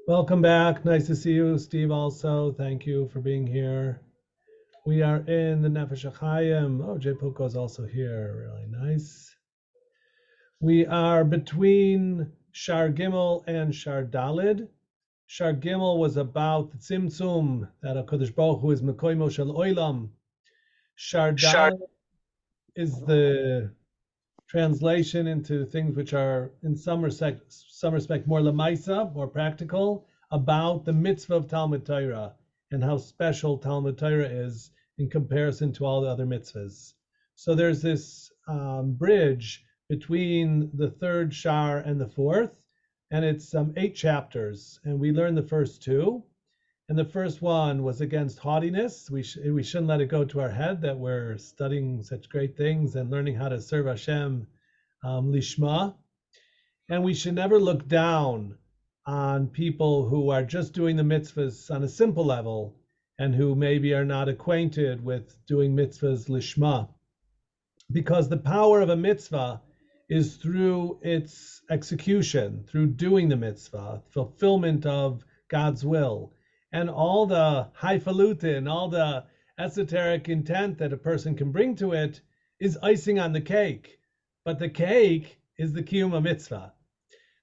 Welcome back. Nice to see you, Steve, also. Thank you for being here. We are in the Nefesh HaHaim. Oh, Jay Puko is also here. Really nice. We are between Sha'ar Gimel and Sha'ar Dalid. Sha'ar Gimel was about the Tzimtzum, that HaKadosh Baruch Hu is Mekoimo Shel Oilam. Sha'ar Dalid is the translation into things which are in some respect more lemaisa, more practical, about the mitzvah of Talmud Torah and how special Talmud Torah is in comparison to all the other mitzvahs. So there's this bridge between the third sha'ar and the fourth, and it's 8 chapters, and we learned the first 2. And the first one was against haughtiness. We shouldn't let it go to our head that we're studying such great things and learning how to serve Hashem Lishmah. And we should never look down on people who are just doing the mitzvahs on a simple level and who maybe are not acquainted with doing mitzvahs Lishmah. Because the power of a mitzvah is through its execution, through doing the mitzvah, fulfillment of God's will. And all the highfalutin, all the esoteric intent that a person can bring to it is icing on the cake. But the cake is the kiyum mitzvah.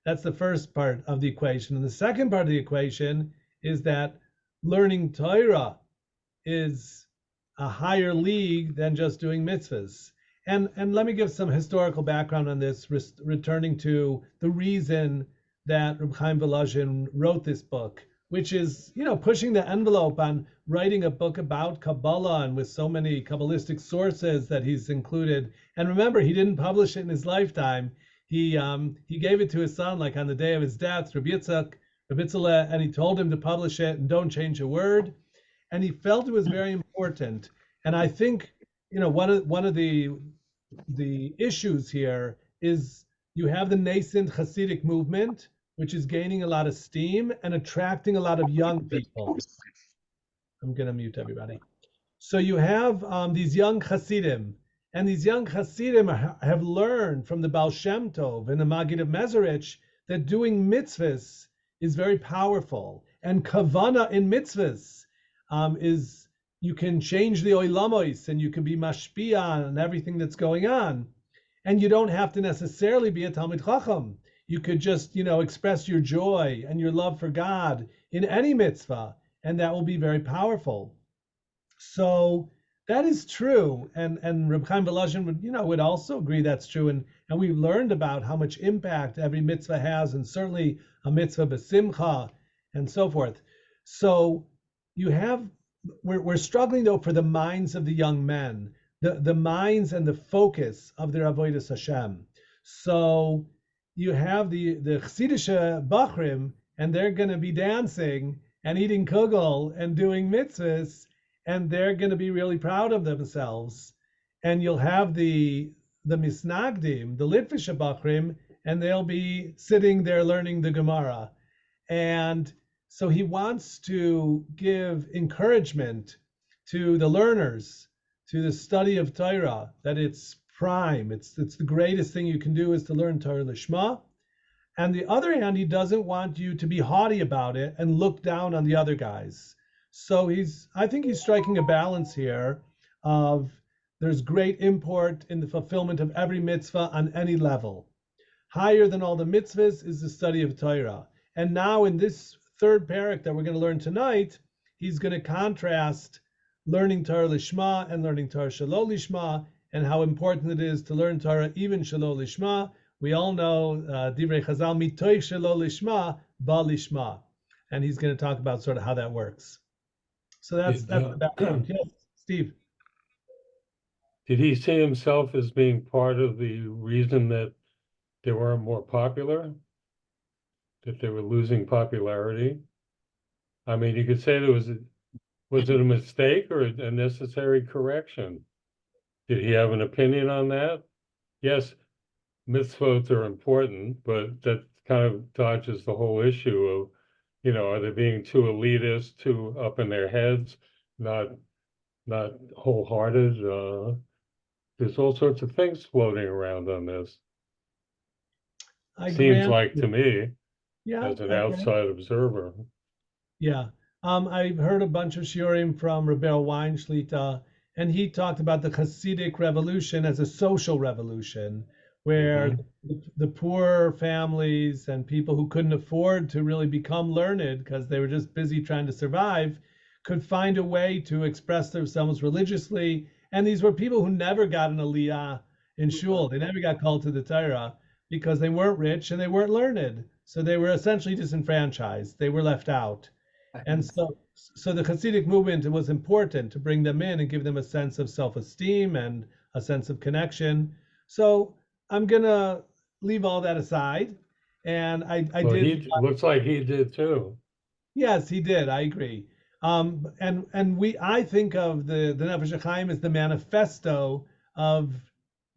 That's the first part of the equation. And the second part of the equation is that learning Torah is a higher league than just doing mitzvahs. And let me give some historical background on this, returning to the reason that Reb Chaim Volozhin wrote this book, which is, pushing the envelope on writing a book about Kabbalah and with so many Kabbalistic sources that he's included. And remember, he didn't publish it in his lifetime. He gave it to his son, like on the day of his death, Reb Yitzhak, and he told him to publish it and don't change a word. And he felt it was very important. And I think, one of the issues here is you have the nascent Hasidic movement, which is gaining a lot of steam and attracting a lot of young people. I'm going to mute everybody. So you have these young Hasidim, and these young Hasidim have learned from the Baal Shem Tov and the Maggid of Mezerich that doing mitzvahs is very powerful. And kavana in mitzvahs is you can change the oilamos and you can be mashpia on everything that's going on. And you don't have to necessarily be a Talmid Chacham. You could just, express your joy and your love for God in any mitzvah, and that will be very powerful. So that is true, and Reb Chaim Volozhin would also agree that's true, and we've learned about how much impact every mitzvah has, and certainly a mitzvah b'simcha and so forth. So we're struggling though for the minds of the young men, the minds and the focus of their avodas Hashem. So you have the Chassidische Bachrim, and they're going to be dancing and eating kugel and doing mitzvahs, and they're going to be really proud of themselves. And you'll have the Misnagdim, the Litvische Bachrim, and they'll be sitting there learning the Gemara. And so he wants to give encouragement to the learners, to the study of Torah, that it's prime. It's the greatest thing you can do is to learn Torah Lishma. And the other hand, he doesn't want you to be haughty about it and look down on the other guys. So I think he's striking a balance here of there's great import in the fulfillment of every mitzvah on any level. Higher than all the mitzvahs is the study of Torah. And now in this third parak that we're going to learn tonight, he's going to contrast learning Torah Lishma and learning Torah Shelo Lishma, and how important it is to learn Torah even Shelo Lishma. We all know Divrei Chazal, mitoich Shelo Lishma, ba Lishma. And he's going to talk about sort of how that works. So that's the background. Yes, Steve. Did he see himself as being part of the reason that they weren't more popular? That they were losing popularity? I mean, you could say was it a mistake or a necessary correction? Did he have an opinion on that? Yes, mitzvot are important, but that kind of dodges the whole issue of, are they being too elitist, too up in their heads, not wholehearted? There's all sorts of things floating around on this. Seems like to me. Yeah, as an okay. outside observer. Yeah. I've heard a bunch of shiurim from Rebbe Weinschlita, and he talked about the Hasidic revolution as a social revolution, where Hmm. the poor families and people who couldn't afford to really become learned because they were just busy trying to survive could find a way to express themselves religiously. And these were people who never got an aliyah in shul. They never got called to the Torah because they weren't rich and they weren't learned. So they were essentially disenfranchised. They were left out. And so the Hasidic movement, it was important to bring them in and give them a sense of self-esteem and a sense of connection. So I'm gonna leave all that aside. And I Well, did, he looks like he did too. yes, he did. I agree. And I think of the Nefesh HaHaim as the manifesto of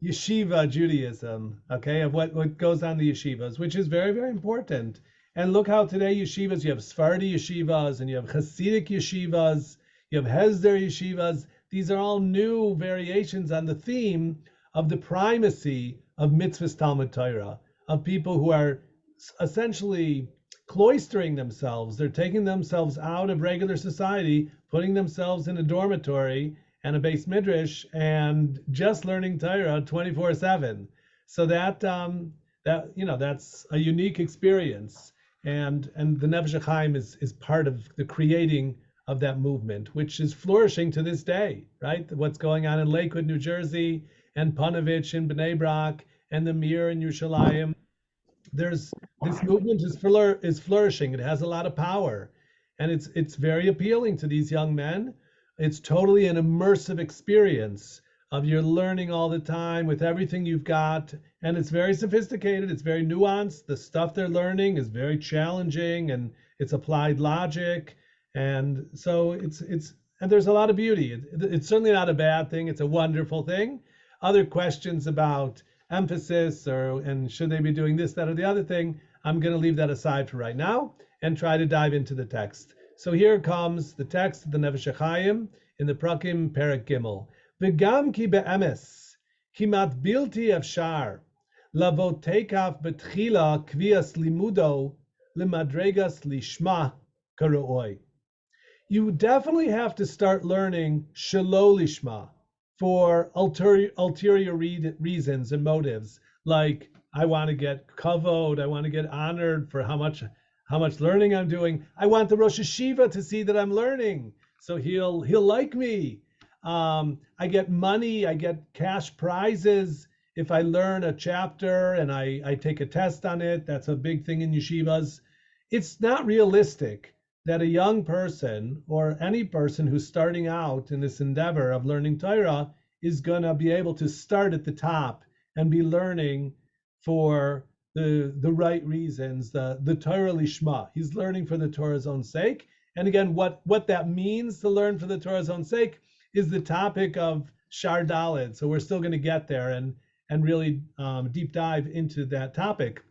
yeshiva Judaism, okay, of what goes on in the yeshivas, which is very, very important. And look how today yeshivas, you have Sephardi yeshivas and you have Hasidic yeshivas, you have Hesder yeshivas. These are all new variations on the theme of the primacy of mitzvahs Talmud Torah, of people who are essentially cloistering themselves. They're taking themselves out of regular society, putting themselves in a dormitory and a base midrash, and just learning Torah 24/7. So that's a unique experience, and the Nefesh HaChaim is part of the creating of that movement, which is flourishing to this day. Right, what's going on in Lakewood, New Jersey, and Panovich in Bnei Brak, and the Mir in Yerushalayim. There's this movement is flourishing. It has a lot of power, and it's very appealing to these young men. It's totally an immersive experience of you're learning all the time with everything you've got, and it's very sophisticated. It's very nuanced. The stuff they're learning is very challenging, and it's applied logic, and so it's and there's a lot of beauty. It's certainly not a bad thing. It's a wonderful thing. Other questions about emphasis and should they be doing this, that, or the other thing, I'm going to leave that aside for right now and try to dive into the text. So here comes the text of the Nefesh HaChaim in the Prakim Perek Gimel. V'gam ki be'emes kimat bilti efshar lavot tekaf betchila kvias limudo limadregas lishmah karuoi. You definitely have to start learning shelo lishma for ulterior reasons and motives, like I want to get kavod, I want to get honored for how much learning I'm doing. I want the Rosh Hashiva to see that I'm learning, so he'll like me. I get money, I get cash prizes if I learn a chapter and I take a test on it. That's a big thing in yeshivas. It's not realistic that a young person or any person who's starting out in this endeavor of learning Torah is going to be able to start at the top and be learning for the right reasons, the Torah Lishmah. He's learning for the Torah's own sake. And again, what that means to learn for the Torah's own sake is the topic of Sha'ar Daled. So we're still going to get there and really deep dive into that topic.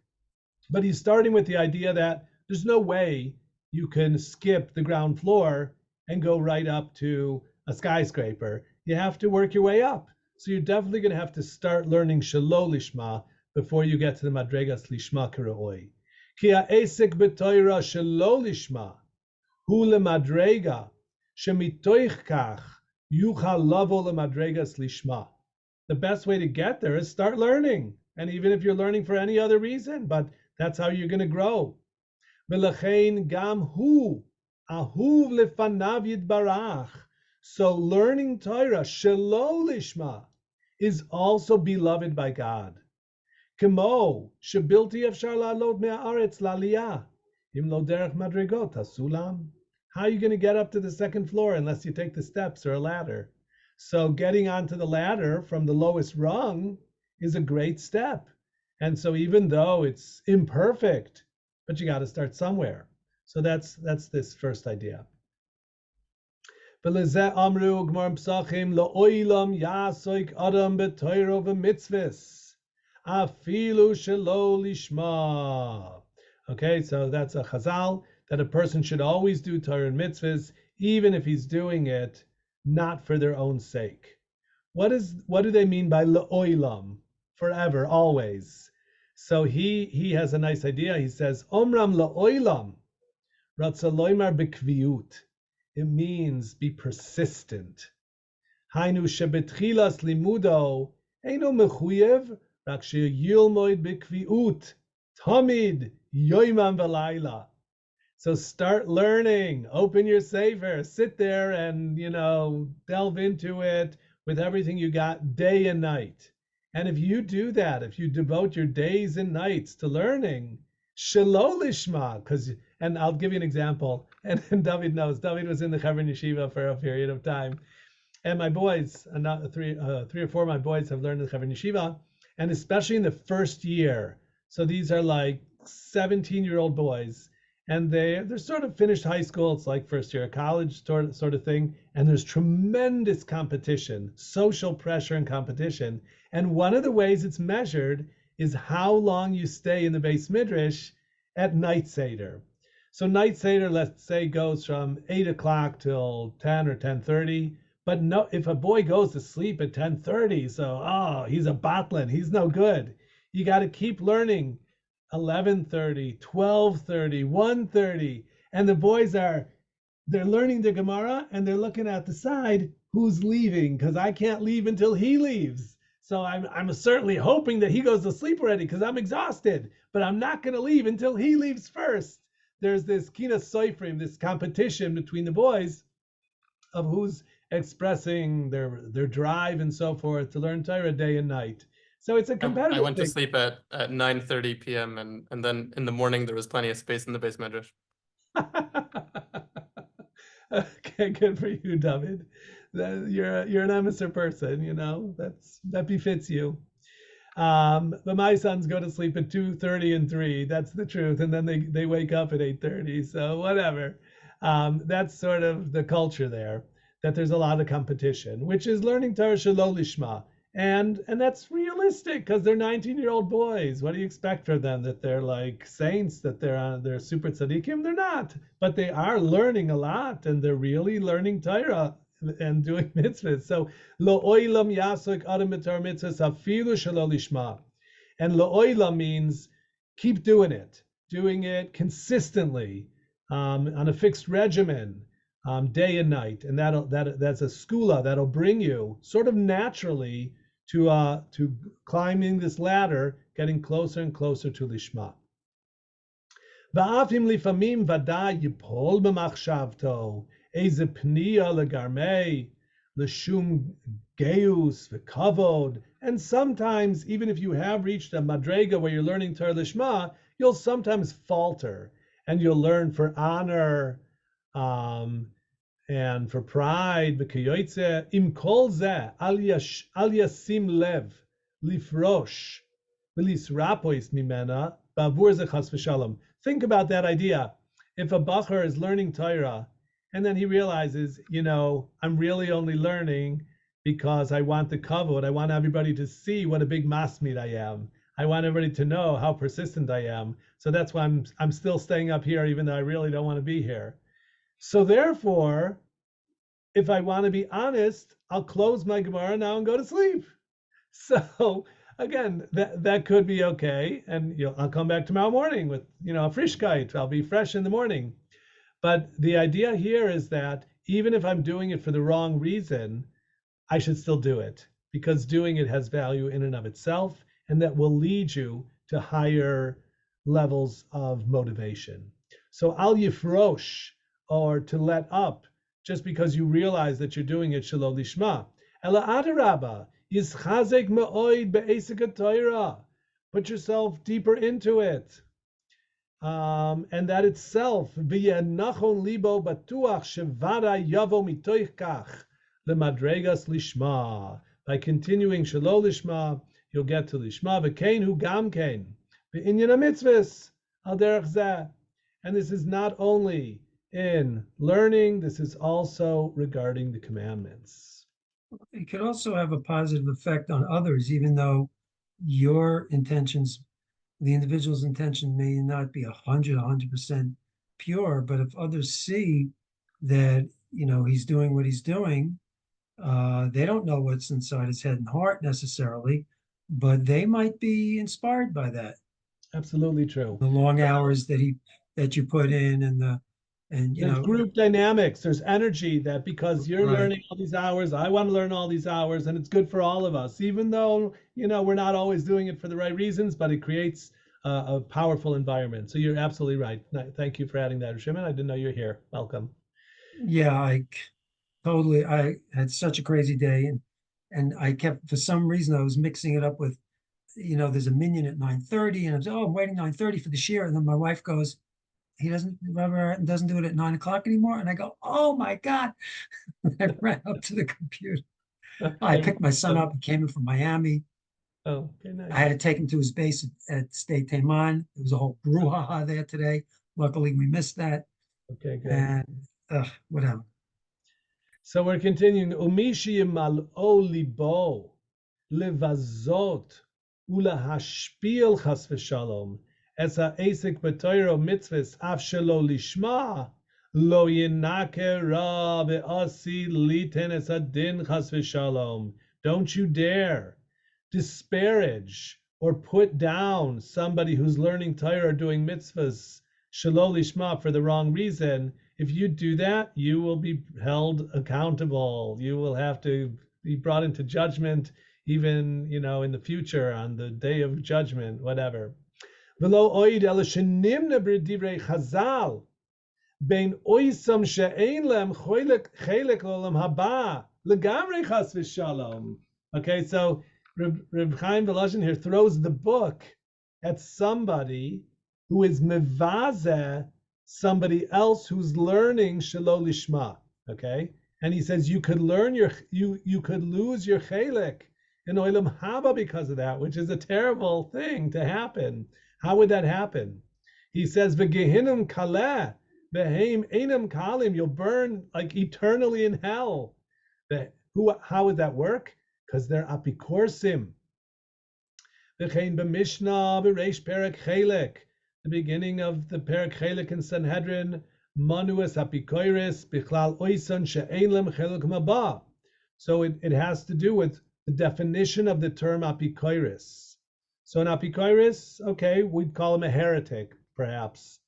But he's starting with the idea that there's no way you can skip the ground floor and go right up to a skyscraper. You have to work your way up. So you're definitely going to have to start learning Shelo Lishma before you get to the Madregas Lishma Karaoi. Ki ha'esek b'toira Shelo Lishma hu lemadrega shemitoich kach yuchal lavo lemadregas Lishma. The best way to get there is start learning. And even if you're learning for any other reason, but that's how you're going to grow. V'lechein gam hu ahuv lefanav yitbarach. So learning Torah shelo lishma is also beloved by God. Kemo shebilti efshar la'alot me'aretz la'aliyah im lo derech madrigot hasulam. How are you going to get up to the second floor unless you take the steps or a ladder? So getting onto the ladder from the lowest rung is a great step. And so even though it's imperfect, but you got to start somewhere. So that's this first idea. V'lezeh amru gmar psachim lo'olam yasoik adam b'toiro v'mitzvahs afilu shelo lishma. Okay, so that's a chazal that a person should always do Torah and mitzvahs, even if he's doing it not for their own sake. What do they mean by lo'olam? Forever, always. So he has a nice idea. He says, Omram la'olam, ratzaloymar bekviut. It means be persistent. Hainu shebetchilas limudo, eino mechuyev, rak sheyilmoid bekviut, tamid, yoimam v'layla. So start learning, open your sefer, sit there and, delve into it with everything you got day and night. And if you do that, if you devote your days and nights to learning, shelo lishma, and I'll give you an example, and David knows, David was in the Chevron Yeshiva for a period of time. And my boys, three or four of my boys have learned in the Chevron Yeshiva, and especially in the first year. So these are like 17-year-old boys, and they're sort of finished high school. It's like first year of college sort of thing. And there's tremendous competition, social pressure and competition. And one of the ways it's measured is how long you stay in the Beis Midrash at night Seder. So night Seder, let's say, goes from 8 o'clock till 10 or 10:30. But no, if a boy goes to sleep at 10:30, so, he's a batlin, he's no good. You got to keep learning 11:30, 12:30, 1:30. And the boys they're learning the Gemara and they're looking at the side, who's leaving? Because I can't leave until he leaves. So I'm certainly hoping that he goes to sleep already because I'm exhausted, but I'm not going to leave until he leaves first. There's this kina soifrim, this competition between the boys of who's expressing their drive and so forth to learn Torah day and night. So it's a competitive I went thing. to sleep at 9:30 p.m. and then in the morning there was plenty of space in the Beis Midrash. Okay, good for you, David. You're an amateur person, that befits you. But my sons go to sleep at 2:30 and 3. That's the truth, and then they wake up at 8:30. So whatever. That's sort of the culture there. That there's a lot of competition, which is learning Torah shelo lishma. And that's realistic because they're 19-year-old boys. What do you expect from them? That they're like saints, that they're super tzaddikim? They're not, but they are learning a lot, and they're really learning Torah and doing mitzvahs. So lo oilam yasok adam b'torah mitzvahs afilu shelo lishma, and lo oilam means keep doing it consistently, on a fixed regimen. Day and night, and that's a skula that'll bring you sort of naturally to climbing this ladder, getting closer and closer to Lishma. Va'afim lifamim vada yipol b'machshavto eze pniya legarmei l'shum geus v'kavod. And sometimes, even if you have reached a madrega where you're learning Torah Lishma, you'll sometimes falter, and you'll learn for honor, and for pride, v'kiyotze im kol zeh al yasim lev lifrosh v'lisrapois mimena bavur ze chas v'shalom. Think about that idea. If a bacher is learning Torah and then he realizes, I'm really only learning because I want the kavod. I want everybody to see what a big masmid I am. I want everybody to know how persistent I am. So that's why I'm still staying up here, even though I really don't want to be here. So therefore, if I want to be honest, I'll close my Gemara now and go to sleep. So again, that could be okay. And I'll come back tomorrow morning with, a frischkeit. I'll be fresh in the morning. But the idea here is that even if I'm doing it for the wrong reason, I should still do it, because doing it has value in and of itself, and that will lead you to higher levels of motivation. So al yifrosh, or to let up, just because you realize that you're doing it shelo lishma. Ela adarabba, yischazek me'oid be'esek Torah. Put yourself deeper into it. And that itself, v'yenachon libo batuach shevara yavo mitoich kach lemadregas lishma. By continuing shelo lishma, you'll get to lishma. V'kein hu gam kein v'inyan hamitzvos al derech zeh. And this is not only in learning, this is also regarding the commandments. It could also have a positive effect on others, even though your intentions, the individual's intention may not be 100% pure, but if others see that, he's doing what he's doing, they don't know what's inside his head and heart necessarily, but they might be inspired by that. Absolutely true. The long hours that you put in, and There's group dynamics. There's energy that because you're Right. learning all these hours, I want to learn all these hours, and it's good for all of us, even though, we're not always doing it for the right reasons, but it creates a powerful environment. So you're absolutely right. Thank you for adding that, Shimon. I didn't know you're here. Welcome. Yeah, I had such a crazy day, and I kept, for some reason, I was mixing it up with, there's a minion at 9:30, and I was, oh, I'm waiting 9:30 for the shear, and then my wife goes, he doesn't do it at 9 o'clock anymore, and I go, oh my God. I ran up to the computer. I picked my son up. He came in from Miami. Oh, okay, nice. I had to take him to his base at State Taiman. There was a whole brouhaha there today. Luckily, we missed that. Okay, good. And whatever. So we're continuing. Umishi mal'o libo levazot ulahashpil chas v'shalom es ha'esek b'toiro mitzvahs af shelo lishma lo yinake ra ve'asi liten es hadin chas v'shalom. Don't you dare disparage or put down somebody who's learning Torah or doing mitzvahs shelo lishma for the wrong reason. If you do that, you will be held accountable. You will have to be brought into judgment, even, in the future, on the day of judgment, whatever. V'lo oid el shenimna b'divrei Chazal, bein oisam she'ein lem chelek olam haba, legamrei chas v'shalom. Okay, so Reb Chaim Volozhin here throws the book at somebody who is mevazeh somebody else who's learning shelo lishma, okay? And he says you could learn you could lose your chelek in olam haba because of that, which is a terrible thing to happen. How would that happen? He says v'gehinnom kaleh v'heim einam kalim, you'll burn like eternally in hell. How would that work? Because they're apikorsim. V'chein b'mishnah b'reish perek chelek, the beginning of the Perek Chelik in Sanhedrin, Manuas Apikoiris, Bichlal Oisan She'ein Lem Chelek Maba. So it has to do with the definition of the term Apikoiris. So an Apikoiris, okay, we'd call him a heretic, perhaps.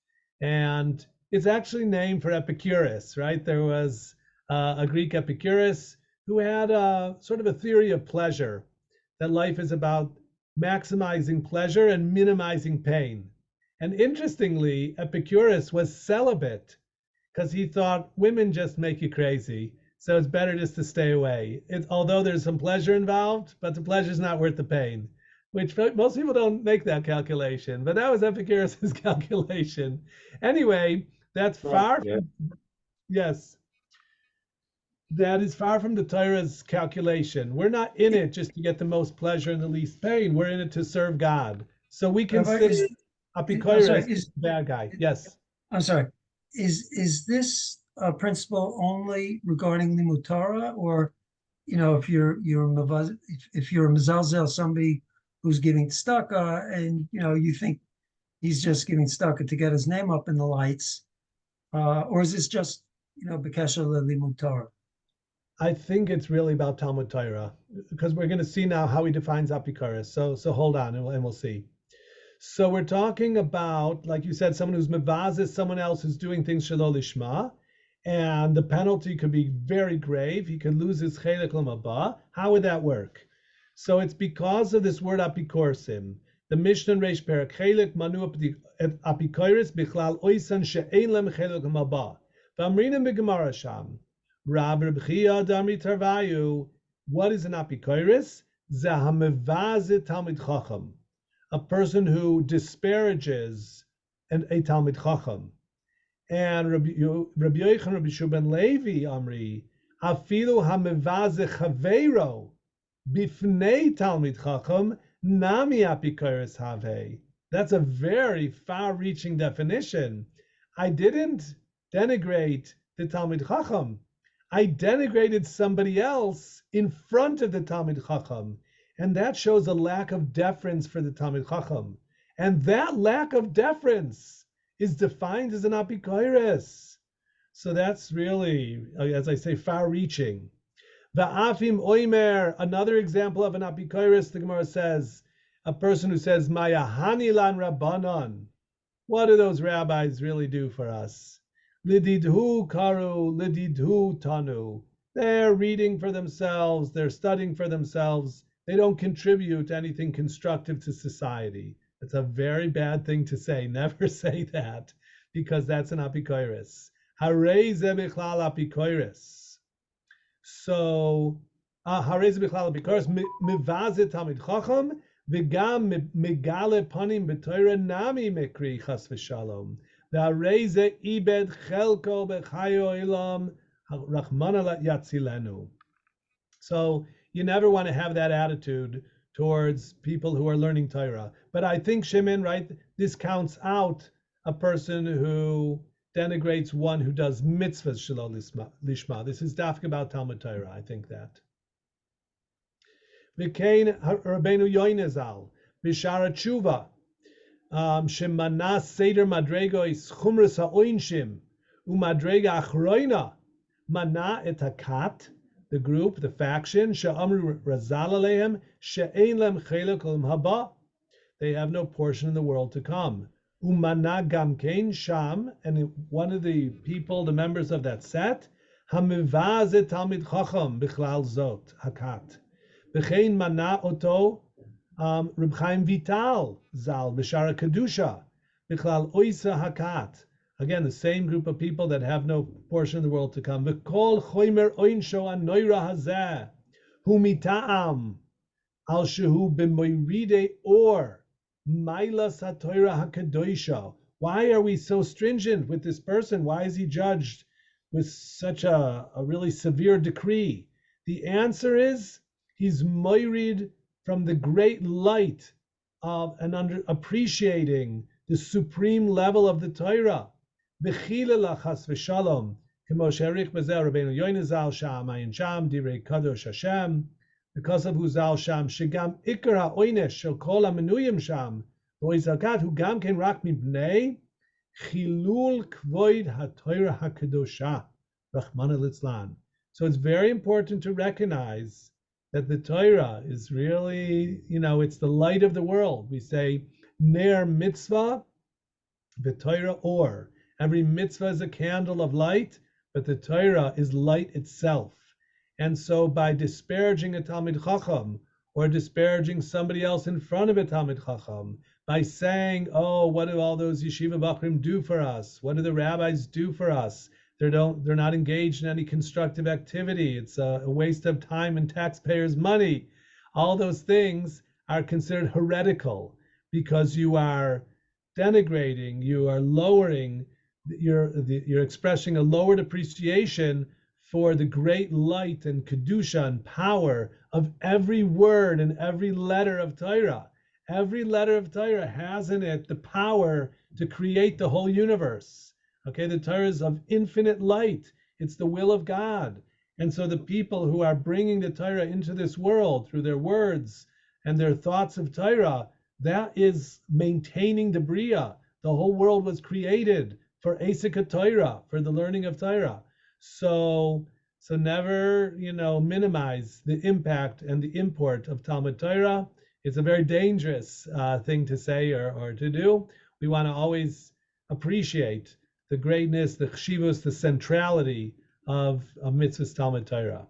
And it's actually named for Epicurus, right? There was a Greek Epicurus who had sort of a theory of pleasure, that life is about maximizing pleasure and minimizing pain. And interestingly, Epicurus was celibate because he thought women just make you crazy. So it's better just to stay away. Although there's some pleasure involved, but the pleasure's not worth the pain, which most people don't make that calculation. But that was Epicurus's calculation. Anyway, that's far from, yes. That is far from the Torah's calculation. We're not in it just to get the most pleasure and the least pain. We're in it to serve God. So we consider Apikoiris is a bad guy. Yes. I'm sorry. Is this a principle only regarding limud Torah, or if you're if you're a mezalzel, somebody who's giving tzedakah, and you think he's just giving tzedakah to get his name up in the lights, or is this just b'kesher limud Torah? I think it's really about Talmud Torah, because we're going to see now how he defines Apikoiris. So hold on and we'll see. So we're talking about, like you said, someone who's mevazes someone else who's doing things shelo lishma, and the penalty could be very grave. He could lose his chelek l'maba. How would that work? So it's because of this word apikorsim. The Mishnah Reish Perek Chelek manu apikoiris bichlal oisan she'ein lem chelek l'maba. V'amrinim b'gemara sham. Rab Chia Damri Tarvayu. What is an apikoiris? Zeh hamevazeh talmid chacham. A person who disparages a Talmid Chacham. And Rabbi Yochanan, Rabbi Shuban Levi, Amri, Afilu hamevazeh chaveiro bifnei Talmid Chacham nami apikoiris have. That's a very far-reaching definition. I didn't denigrate the Talmid Chacham. I denigrated somebody else in front of the Talmid Chacham. And that shows a lack of deference for the Talmid Chacham. And that lack of deference is defined as an apikoiris. So that's really, as I say, far-reaching. Va'afim oimer, another example of an apikoiris, the Gemara says, a person who says, Maya Hanilan Rabbanon. What do those rabbis really do for us? Lididhu karu, lididhu tanu. They're reading for themselves, they're studying for themselves. They don't contribute anything constructive to society. It's a very bad thing to say. Never say that, because that's an apikoiris. Harei ze bichlal apikoiris. So, harei ze bichlal apikoiris, mivazet tamid chacham, v'gam megale panim b'toira nami mekri chas v'shalom. V'harei ze ibed chelko b'chayo ilam, rachmana yatzilenu. So, you never want to have that attitude towards people who are learning Torah. But I think, Shimon, right, this counts out a person who denigrates one who does mitzvahs shelo lishma. This is dafka about Talmud Torah, I think that. V'kein Rabbeinu Yoine Zal, b'shara tshuva, shemana seder madregois chumras ha'oinshim, u'madrega achroina, mana et hakat, the group, the faction, she'amru razal aleim, she'ein lem chelek olam haba. They have no portion in the world to come. Umana gamkein sham, and one of the people, the members of that set, hamivaz et talmid chacham bichlal zot hakat. B'chein mana oto Reb Chaim Vital zal b'shara kedusha bichlal oisa hakat. Again, the same group of people that have no portion of the world to come. V'kol choimer oinsho anoira hazeh hu mita'am al shehu b'moiride or mailas ha'toira hakadoisha. Why are we so stringent with this person? Why is he judged with such a really severe decree? The answer is he's moirid from the great light of and appreciating the supreme level of the Torah. B'chila lachas v'shalom, k'mo she'arich b'zeh Rabbeinu Yoine Zal sha'amayin sham divrei kadosh Hashem, because of who Zal sham shegam ikar ha'oinesh shel kol ha'menuyim sham v'oizakat hu gam ken rak mibnei chilul kvoid ha'torah ha'kedosha rachmana litzlan. So it's very important to recognize that the Torah is really, it's the light of the world. We say ner mitzvah, the Torah or. Every mitzvah is a candle of light, but the Torah is light itself. And so by disparaging a Talmid Chacham or disparaging somebody else in front of a Talmid Chacham, by saying, oh, what do all those yeshiva bachrim do for us? What do the rabbis do for us? They're not engaged in any constructive activity. It's a waste of time and taxpayers' money. All those things are considered heretical because you are denigrating, you are lowering, you're expressing a lowered appreciation for the great light and kedusha and power of every word and every letter of Torah. Every letter of Torah has in it the power to create the whole universe. Okay, the Torah is of infinite light. It's the will of God. And so the people who are bringing the Torah into this world through their words and their thoughts of Torah, that is maintaining the Bria. The whole world was created for Asika Torah, for the learning of Torah. So never, minimize the impact and the import of Talmud Torah. It's a very dangerous thing to say or to do. We want to always appreciate the greatness, the chshivus, the centrality of mitzvahs Talmud Torah.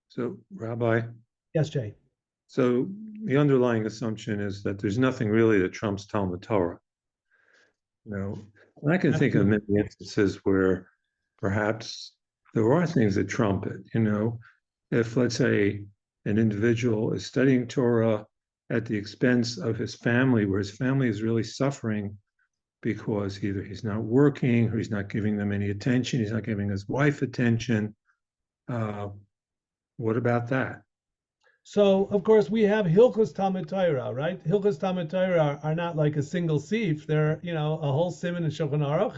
So, Rabbi? Yes, Jay? So the underlying assumption is that there's nothing really that trumps Talmud Torah. And I can think of many instances where perhaps there are things that trump it. If, let's say, an individual is studying Torah at the expense of his family, where his family is really suffering because either he's not working or he's not giving them any attention, he's not giving his wife attention. What about that? So, of course, we have Hilchos Talmud Torah, right? Hilchos Talmud Torah are not like a single sif. They're, a whole siman in Shulchan Aruch.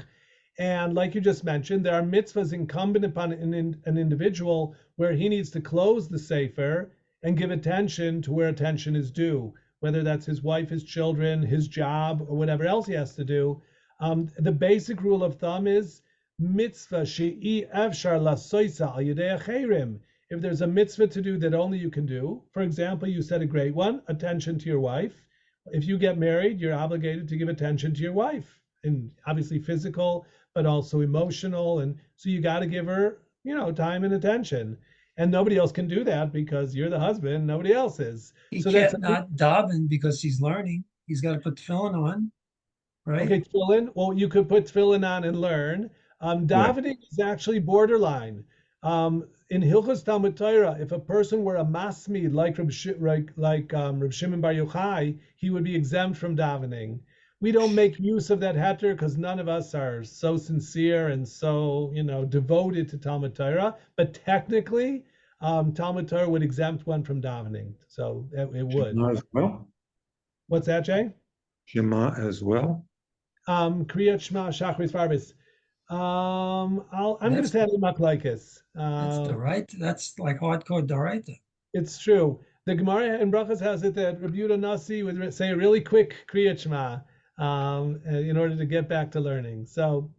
And like you just mentioned, there are mitzvahs incumbent upon an individual where he needs to close the sefer and give attention to where attention is due, whether that's his wife, his children, his job, or whatever else he has to do. The basic rule of thumb is mitzvah she'i efshar lasoisa al yedei acherim. If there's a mitzvah to do that only you can do, for example, you said a great one, attention to your wife, if you get married, you're obligated to give attention to your wife, and obviously physical, but also emotional. And so you got to give her, time and attention. And nobody else can do that because you're the husband, nobody else is. He So that's can't not daven because he's learning. He's got to put tefillin on, right? okay. Tefillin. Well, you could put tefillin on and learn. Davening is actually borderline. In Hilchos Talmud Torah, if a person were a masmid like Reb Shimon Bar Yochai, he would be exempt from davening. We don't make use of that heter because none of us are so sincere and so devoted to Talmud Torah. But technically, Talmud Torah would exempt one from davening, so it would. Shema as well. What's that, Jay? Shema as well. Kriyat Shema Shachris Farbis. I'm going to say Machlaikis. That's the right. That's like hardcore Doraita. It's true. The Gemara in Brachas has it that Rabbi Yehuda Nasi would say a really quick Kriyat Shema in order to get back to learning. So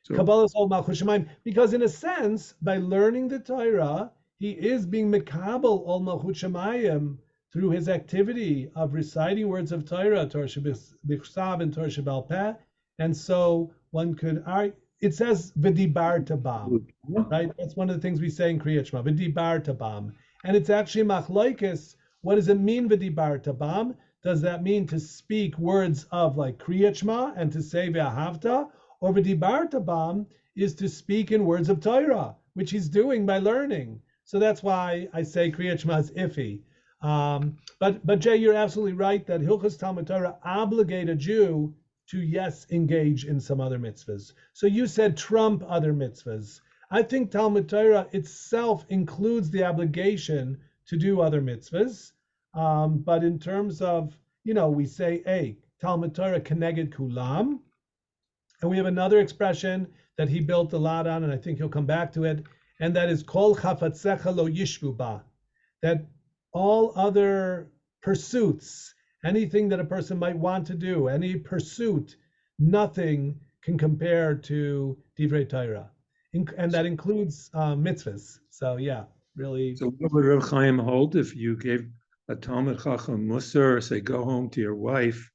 Kabbalah's all Malchut Shemaim, because in a sense, by learning the Torah, he is being Mekabel all Malchut Shemayim through his activity of reciting words of Torah, Torah Sheb'chsav and Torah Sheb'al Peh. And so one could argue, it says V'dibar Tabam, right? That's one of the things we say in Kriyat Shema, V'dibar Tabam. And it's actually Machlaikis. What does it mean, V'dibar Tabam? Does that mean to speak words of like Kriyat Shema and to say Ve'ahavta? Or V'dibar Tabam is to speak in words of Torah, which he's doing by learning. So that's why I say Kriyat Shema is iffy. But Jay, you're absolutely right that Hilchos Talmud Torah obligate a Jew to, yes, engage in some other mitzvahs. So you said trump other mitzvahs. I think Talmud Torah itself includes the obligation to do other mitzvahs. But in terms of, we say, hey, Talmud Torah keneged kulam. And we have another expression that he built a lot on, and I think he'll come back to it, and that is kol chafatzecha lo yishvu ba. That all other pursuits, anything that a person might want to do, any pursuit, nothing can compare to Divrei Torah. And that includes mitzvahs. So yeah, really. So what would Reb Chaim hold if you gave a Talmud Chacham Musar, say, go home to your wife,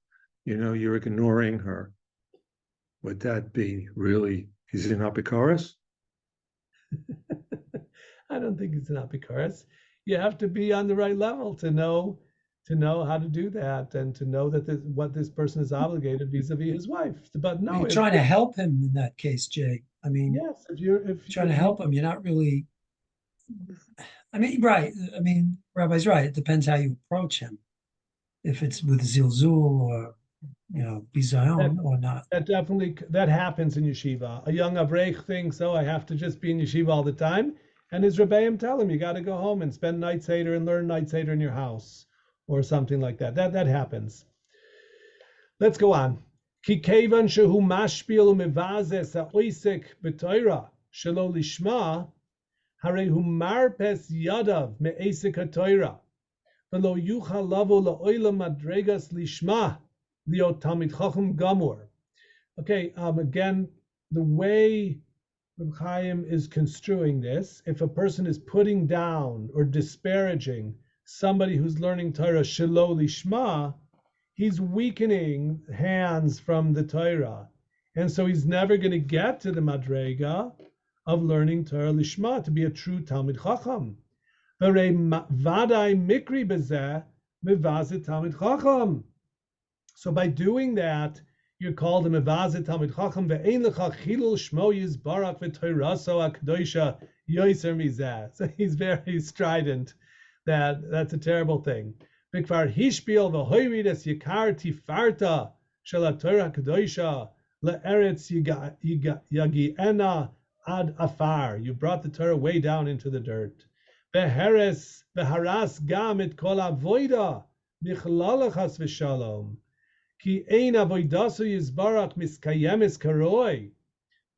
you're ignoring her? Would that be really, is it not Bikaris? I don't think it's an apikaris. You have to be on the right level to know how to do that and to know that what this person is obligated vis-a-vis his wife. But no, You're trying to help him in that case, Jay. I mean, yes, if you're trying to help him, you're not really. I mean, right. I mean, Rabbi's right. It depends how you approach him. If it's with zilzul or bizayon or not. That happens in yeshiva. A young avreich thinks, I have to just be in yeshiva all the time. And his rebbeim tell him, you got to go home and spend night seder and learn night seder in your house or something like that. That happens. Let's go on. Ki kevan shehu mashpil umevazes ha'oisek b'toira shelo lishma harehu marpes yadav me'esek ha'toira v'lo yuchal lavo la'oila madregas lishma liot tamid chacham gamur. Okay, again, the way Reb Chaim is construing this, if a person is putting down or disparaging somebody who's learning Torah shelo lishma, he's weakening hands from the Torah. And so he's never going to get to the madrega of learning Torah lishma, to be a true Talmid Chacham. So by doing that, you're called a mevazet Talmid Chacham ve'ein lecha chilul shmo yizbarach v'toiraso hakadoisha yoiser mizeh. So he's very strident. That's a terrible thing. Bikvar hishpiel v'hoirid es yikar tifarta shel haTorah hakadoisha le'eretz yagiena ad afar. You brought the Torah way down into the dirt. Ve'haras gam et kol avoida nichlal chas v'shalom. Ki ein avoidasu yizbarach miskayemis karoi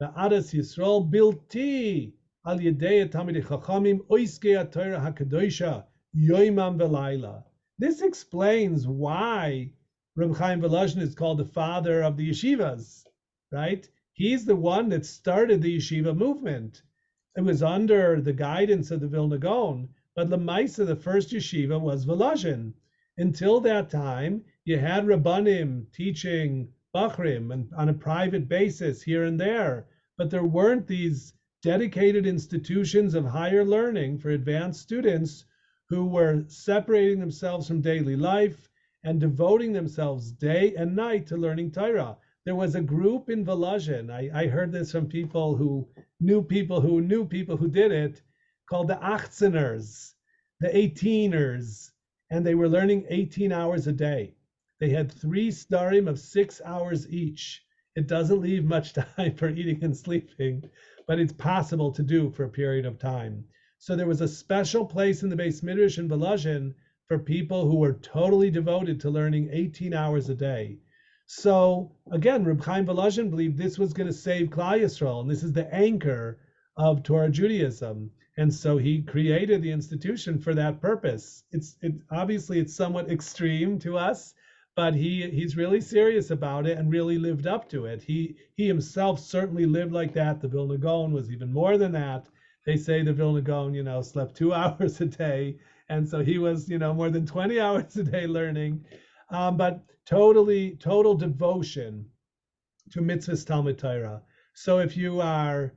ve'adas Yisrael bilti al yedei tamidei chachamim oiskei haTorah hakadoisha yoimam ve'layla. This explains why Reb Chaim Volozhin is called the father of the yeshivas, right? He's the one that started the yeshiva movement. It was under the guidance of the Vilna Gaon, but Lemaisa, the first yeshiva, was Volozhin. Until that time, You had Rabbanim teaching Bachrim and on a private basis here and there, but there weren't these dedicated institutions of higher learning for advanced students who were separating themselves from daily life and devoting themselves day and night to learning Torah. There was a group in Volozhin, I heard this from people who knew people who did it, called the 18ers, the 18ers, and they were learning 18 hours a day. They had 3 starim of 6 hours each. It doesn't leave much time for eating and sleeping, but it's possible to do for a period of time. So there was a special place in the Beis Midrash in Volozhin for people who were totally devoted to learning 18 hours a day. So again, Reb Chaim Volozhin believed this was going to save Klal Yisrael, and this is the anchor of Torah Judaism. And so he created the institution for that purpose. Obviously it's somewhat extreme to us, but he's really serious about it and really lived up to it. He himself certainly lived like that. The Vilna Gaon was even more than that. They say the Vilna Gaon, slept 2 hours a day, and so he was, more than 20 hours a day learning. But total devotion to mitzvahs Talmud Torah. So if you're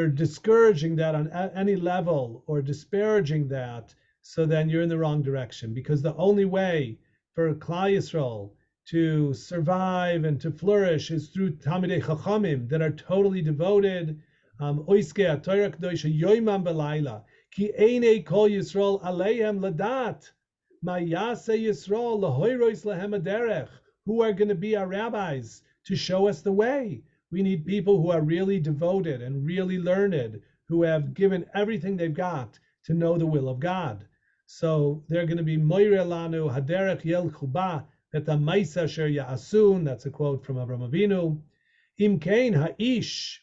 discouraging that on any level or disparaging that, so then you're in the wrong direction, because the only way for Klal Yisrael to survive and to flourish is through Talmidei Chachamim that are totally devoted. Oiskei Torah Kedosha Yoimam Belayla Ki Einei Kol Yisrael Aleihem Ladat Ma Yaseh Yisrael Lahoirois Lahem Aderech. Who are going to be our rabbis to show us the way? We need people who are really devoted and really learned, who have given everything they've got to know the will of God. So they're going to be Moire Lanu Haderech Yel Chuba Eta Maisa Asher Ya'asun. That's a quote from Avraham Avinu. Im Kein Ha'ish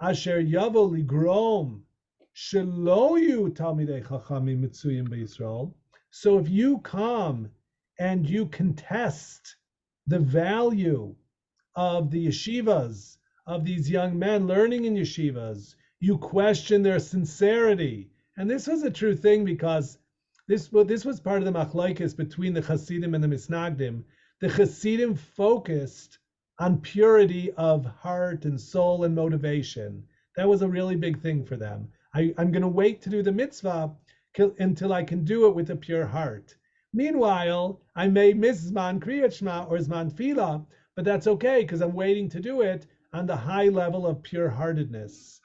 Asher Yavo Ligrom Shelo Yu Talmidei Chachamim Mitzuyim BeYisrael. So if you come and you contest the value of the yeshivas, of these young men learning in yeshivas, you question their sincerity. And this was a true thing, because this was part of the machlokes between the Hasidim and the Misnagdim. The Hasidim focused on purity of heart and soul and motivation. That was a really big thing for them. I'm going to wait to do the mitzvah until I can do it with a pure heart. Meanwhile, I may miss Zman Kriyat Shema or Zman Tefillah, but that's okay, because I'm waiting to do it on the high level of pure-heartedness.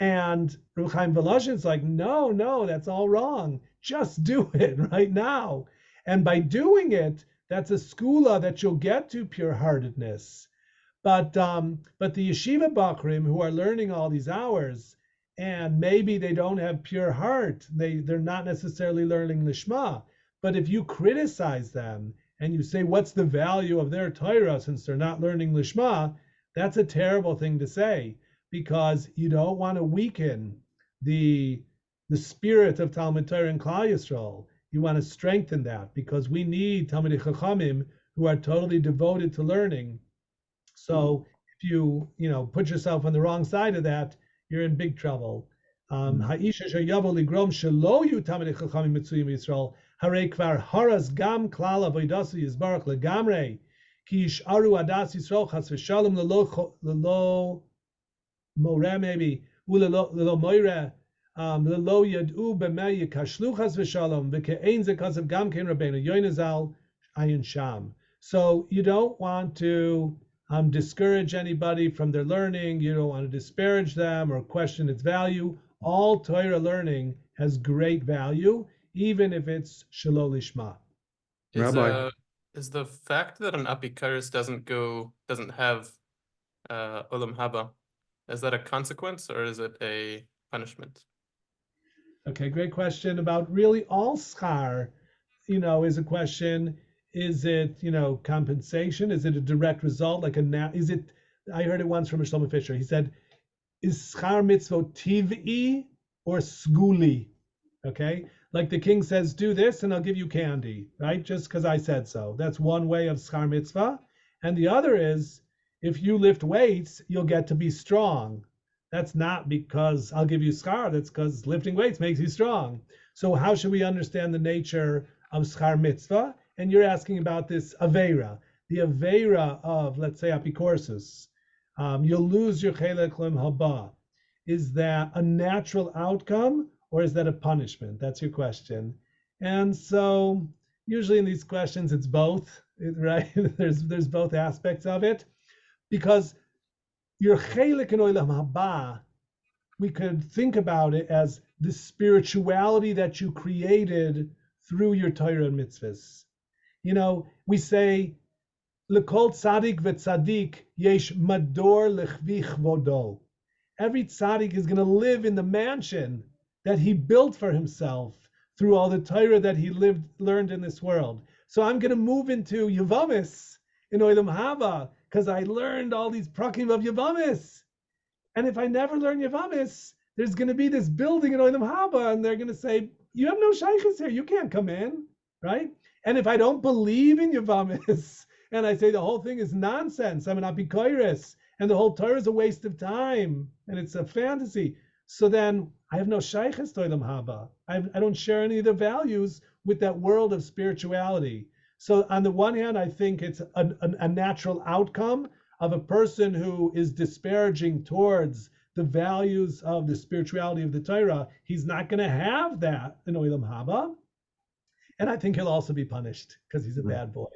And Reb Chaim Volozhin's like, no, that's all wrong. Just do it right now. And by doing it, that's a skula that you'll get to pure-heartedness. But the yeshiva bakrim who are learning all these hours, and maybe they don't have pure heart, they're not necessarily learning Lishmah, but if you criticize them and you say, what's the value of their Torah since they're not learning Lishmah, that's a terrible thing to say, because you don't want to weaken the spirit of Talmud Torah and Klal Yisrael. You want to strengthen that, because we need Talmidei Chachamim who are totally devoted to learning. So if you put yourself on the wrong side of that, you're in big trouble. Ha'isha sheyavo ligrom shelo yu Talmidei Chachamim mitzuyim Yisrael harei kvar haras gam klal avodasu yizbarach legamrei ki yisharu adas Yisrael chas v'shalom lelo moreh maybe lelo moireh lelo yad'u b'mei yikashlu chas v'shalom v'ke'ein zekasav gam kein Rabbeinu Yoinazal ayin sham. So you don't want to discourage anybody from their learning. You don't want to disparage them or question its value. All Torah learning has great value, even if it's shelo lishma. Rabbi. Is the fact that an apikaris doesn't have olam haba, is that a consequence or is it a punishment? Okay, great question about really all schar. Is a question. Is it, compensation? Is it a direct result? Is it? I heard it once from a Shlomo Fisher. He said, "Is schar mitzvot tiv'i or skuli?" Okay, like the king says, "Do this, and I'll give you candy," right? Just because I said so. That's one way of schar mitzvah, and the other is, if you lift weights, you'll get to be strong. That's not because I'll give you schar. That's because lifting weights makes you strong. So how should we understand the nature of schar mitzvah? and you're asking about this Aveira, the Aveira of, let's say, Apicorsus. You'll lose your Chelek Lim Haba. Is that a natural outcome or is that a punishment? That's your question. And so usually in these questions, it's both, right? There's both aspects of it, because your Chelek in Olam Haba, we could think about it as the spirituality that you created through your Torah and mitzvahs. You know, we say, L'kol tzaddik v'tzaddik yesh mador lechvi chvodo. Every tzaddik is going to live in the mansion that he built for himself through all the Torah that he learned in this world. So I'm going to move into Yavamis in Olam Haba because I learned all these prakim of Yavamis. And if I never learn Yavamis, there's going to be this building in Olam Haba, and they're going to say, you have no shaykhs here, you can't come in, right? And if I don't believe in Yavamis, and I say the whole thing is nonsense, I'm an apikoiris, and the whole Torah is a waste of time, and it's a fantasy, so then I have no shaykhs to Olam Haba. I don't share any of the values with that world of spirituality. So on the one hand, I think it's a natural outcome of a person who is disparaging towards the values of the spirituality of the Torah. He's not going to have that in Olam Haba. And I think he'll also be punished because he's a bad boy.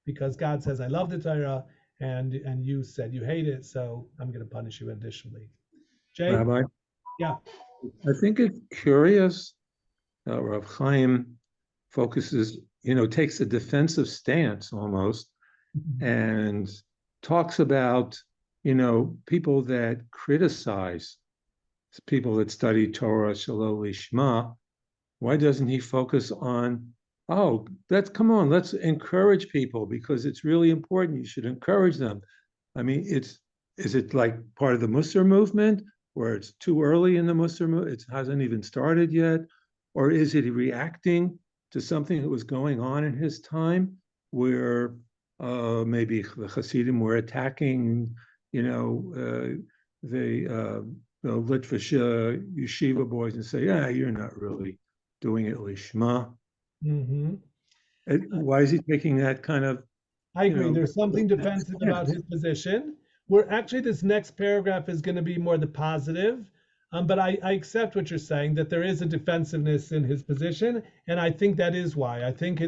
Because God says, I love the Torah, and you said you hate it, so I'm going to punish you additionally. Jay? Rabbi? Yeah. I think it's curious that Rav Chaim focuses, takes a defensive stance almost, and talks about, people that criticize people that study Torah, Shalom Lishmah. Why doesn't he focus on, let's encourage people because it's really important. You should encourage them. I mean, is it like part of the Musar movement where it's too early in the Musar movement? It hasn't even started yet. Or is it reacting to something that was going on in his time where maybe the Hasidim were attacking, the Litvish yeshiva boys and say, you're not really doing it Lishmah. Mm-hmm. Why is he taking that kind of? I agree. There's something defensive about his position. This next paragraph is going to be more the positive, but I accept what you're saying, that there is a defensiveness in his position, and I think that is why. I think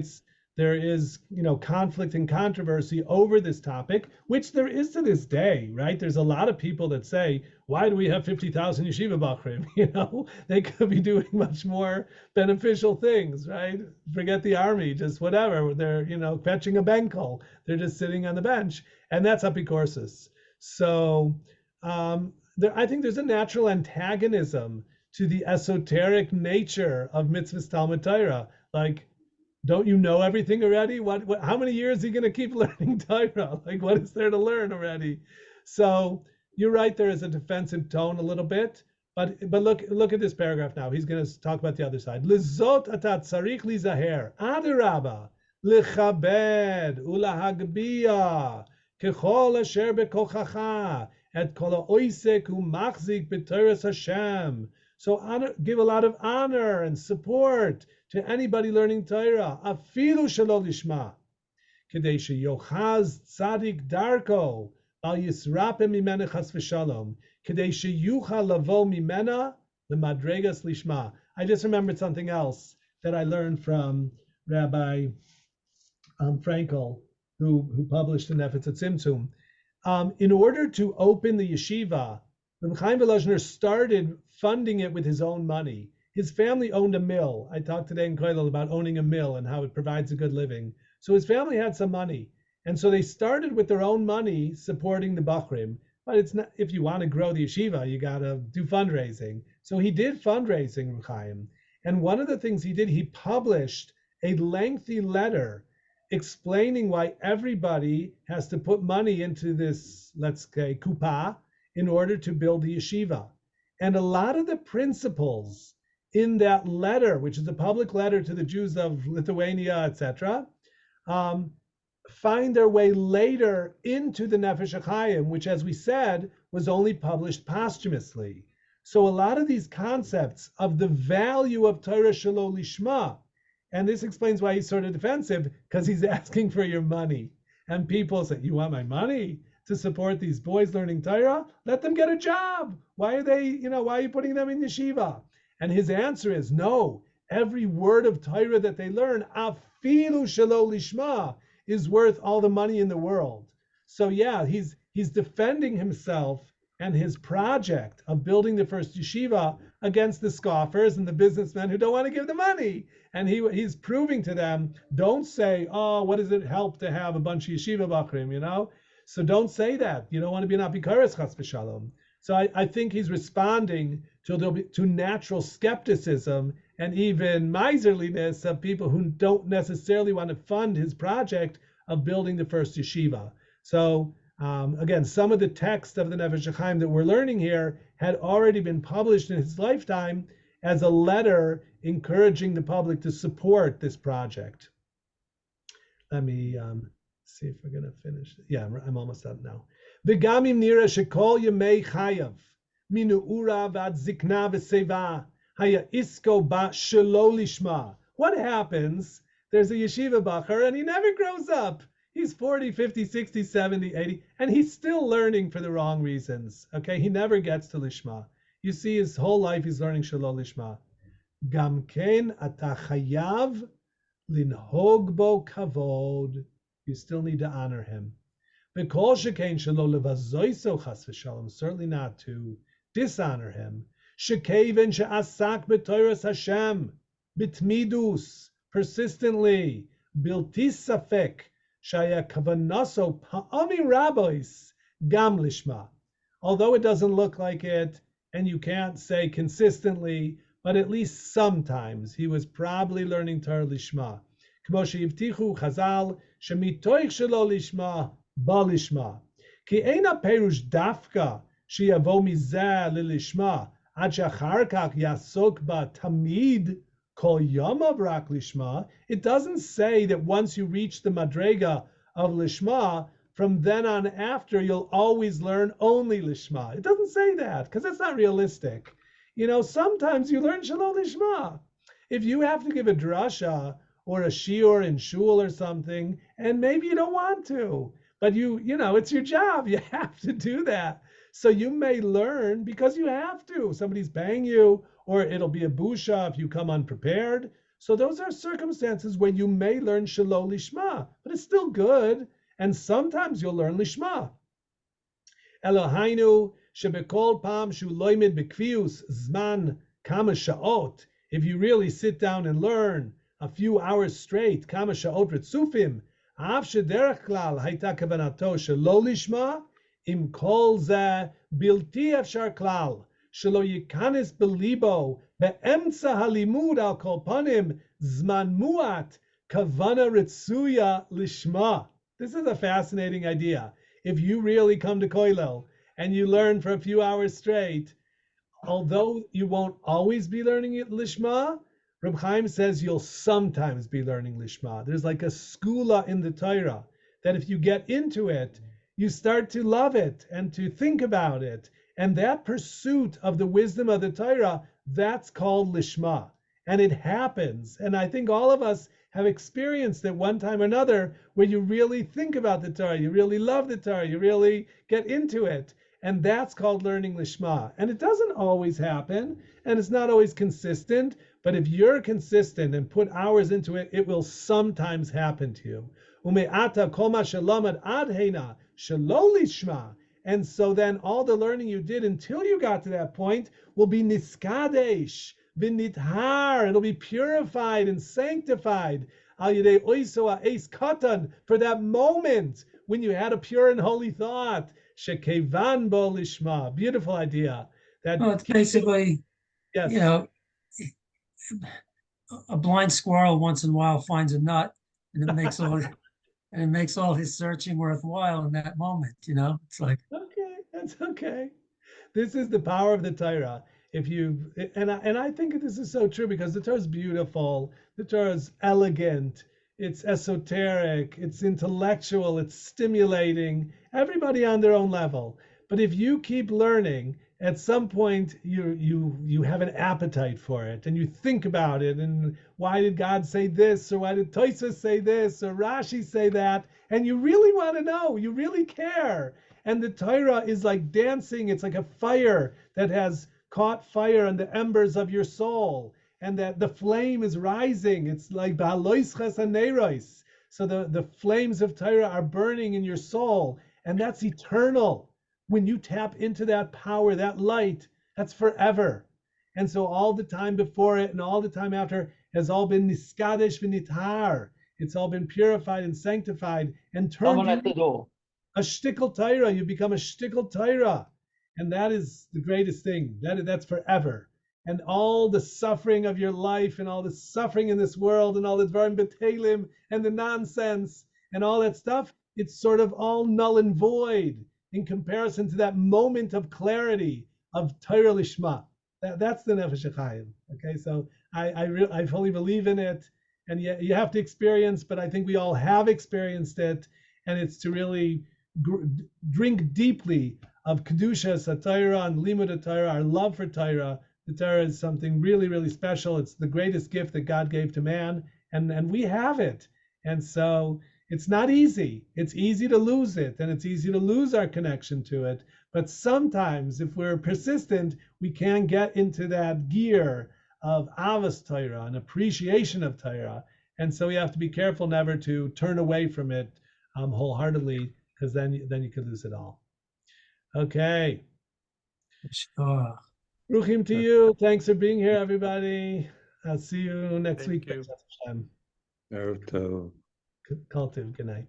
there is, conflict and controversy over this topic, which there is to this day, right? There's a lot of people that say, why do we have 50,000 yeshiva bachrim? They could be doing much more beneficial things, right? Forget the army, just whatever. They're, fetching a benkel. They're just sitting on the bench, and that's apicorsis. So I think there's a natural antagonism to the esoteric nature of mitzvahs Talmud Torah. Like, don't you know everything already? How many years are you going to keep learning Torah? Like, what is there to learn already? So you're right, there is a defensive tone a little bit, but look at this paragraph now. He's going to talk about the other side. Lizot atat tzarich lizaher adarabba lechabed ulahagbiya kechol asher bekochacha et kol ha'oisek u'machzik b'toras Hashem. So give a lot of honor and support to anybody learning Torah, afilu shelo lishma, kedei sheyochaz tzadik darko, al yisrape mimena chas v'shalom, kedei sheyuchal lavo mimena lemadregas lishma. I just remembered something else that I learned from Rabbi Frankel, who published the Nefesh at Tzimtzum. In order to open the yeshiva, Rabbi Chaim Volozhiner started funding it with his own money. His family owned a mill. I talked today in Koilel about owning a mill and how it provides a good living. So his family had some money. And so they started with their own money supporting the Bachrim. But it's not, if you want to grow the yeshiva, you got to do fundraising. So he did fundraising, Rabbi Chaim. And one of the things he did, he published a lengthy letter explaining why everybody has to put money into this, let's say, kuppah, in order to build the yeshiva. And a lot of the principles in that letter, which is a public letter to the Jews of Lithuania, etc., find their way later into the Nefesh HaHaim, which, as we said, was only published posthumously. So a lot of these concepts of the value of Torah Shelo Lishma And this explains why he's sort of defensive, because he's asking for your money. And people say, you want my money to support these boys learning Torah? Let them get a job. Why are they, why are you putting them in yeshiva? And his answer is, no, every word of Torah that they learn, afilu shelo lishma, is worth all the money in the world. So yeah, he's defending himself and his project of building the first yeshiva against the scoffers and the businessmen who don't want to give the money. And he's proving to them, don't say, oh, what does it help to have a bunch of yeshiva bachrim, So don't say that. You don't want to be an apikaris chas v'shalom. So I think he's responding to natural skepticism and even miserliness of people who don't necessarily want to fund his project of building the first yeshiva. So again, some of the text of the Nefesh HaHaim that we're learning here had already been published in his lifetime as a letter encouraging the public to support this project. Let me see if we're going to finish. Yeah, I'm almost done now. V'gamim nira shekol yemei chayav minu'ura vad zikna v'seva haya isko ba shelo lishma. What happens? There's a yeshiva bacher and he never grows up. He's 40, 50, 60, 70, 80, and he's still learning for the wrong reasons. Okay, he never gets to Lishma. You see, his whole life he's learning Shelo Lishma. Gam ken ata chayav linhog bo kavod. You still need to honor him. V'kol shekain shelo levazoiso chas v'shalom. Certainly not to dishonor him. Shekeven she'asak b'toras Hashem bitmidus, persistently, biltis safek. Shaya kavanaso pa'ami rabbis gam lishma. Although it doesn't look like it, and you can't say consistently, but at least sometimes he was probably learning Torah lishma. Kmo sheivtichu Chazal shemitoich shelo lishma ba lishma. Ki eina perush dafka sheyavo mizeh lilishma ad shachar kach yasok ba tamid. It doesn't say that once you reach the madrega of Lishma, from then on after you'll always learn only Lishma. It doesn't say that, because that's not realistic. Sometimes you learn Shelo Lishma. If you have to give a drasha or a shiur in shul or something, and maybe you don't want to, but it's your job. You have to do that. So you may learn because you have to. Somebody's paying you, or it'll be a busha if you come unprepared. So those are circumstances where you may learn Shelo Lishma, but it's still good. And sometimes you'll learn Lishma. Elohainu shebekol pam shu loimid bekvius zman kama sha'ot. If you really sit down and learn a few hours straight, kama sha'ot ritzufim, af shederach klal hayta kavanato shelo lishma, im kol zeh bilti efshar klal. Shelo yikanis belibo be'emtza halimud al kol panim zman muat kavana ritzuya lishma. This is a fascinating idea. If you really come to Koilel and you learn for a few hours straight, although you won't always be learning it Lishma, Reb Chaim says you'll sometimes be learning Lishma. There's like a skula in the Torah that if you get into it, you start to love it and to think about it. And that pursuit of the wisdom of the Torah, that's called Lishma. And it happens. And I think all of us have experienced it one time or another where you really think about the Torah, you really love the Torah, you really get into it. And that's called learning Lishma. And it doesn't always happen, and it's not always consistent, but if you're consistent and put hours into it, it will sometimes happen to you. Ume'ata kol ma shelamad ad heina shelo lishma. And so then all the learning you did until you got to that point will be niskadesh, v'nithar. It'll be purified and sanctified. Al yedei oiso ha'eis katan, for that moment when you had a pure and holy thought. Shekevan bo lishma. Beautiful idea. Well, it's basically, yes. A blind squirrel once in a while finds a nut, and it makes all his searching worthwhile in that moment. It's like, okay, that's okay. This is the power of the Torah. And I think this is so true because the Torah is beautiful. The Torah is elegant. It's esoteric. It's intellectual. It's stimulating. Everybody on their own level. But if you keep learning at some point you have an appetite for it, and you think about it, and why did God say this, or why did Tosfos say this, or Rashi say that, and you really want to know, you really care. And the Torah is like dancing. It's like a fire that has caught fire on the embers of your soul, and that the flame is rising. It's like ba'alois ches haneros. So the flames of Torah are burning in your soul, and that's eternal. When you tap into that power, that light, that's forever. And so all the time before it and all the time after has all been niskadesh v'nitar. It's all been purified and sanctified and turned into a shtickle Torah. You become a shtickle Torah. And that is the greatest thing. That's forever. And all the suffering of your life and all the suffering in this world and all the dvarim betelim and the nonsense and all that stuff, it's sort of all null and void in comparison to that moment of clarity of Torah Lishmah. That's the Nefesh HaHaim. Okay, so I fully believe in it, and you have to experience, but I think we all have experienced it, and it's to really drink deeply of Kedusha Torah and Limud Torah, our love for Torah. The Torah is something really, really special. It's the greatest gift that God gave to man, and we have it. And so it's not easy. It's easy to lose it, and it's easy to lose our connection to it. But sometimes, if we're persistent, we can get into that gear of Avos Torah, an appreciation of Torah. And so we have to be careful never to turn away from it wholeheartedly, because then you could lose it all. Okay. Sha'ar. Ruchim to you. Thanks for being here, everybody. I'll see you next Thank week. you. Erev Tov. Kol tov. Good night.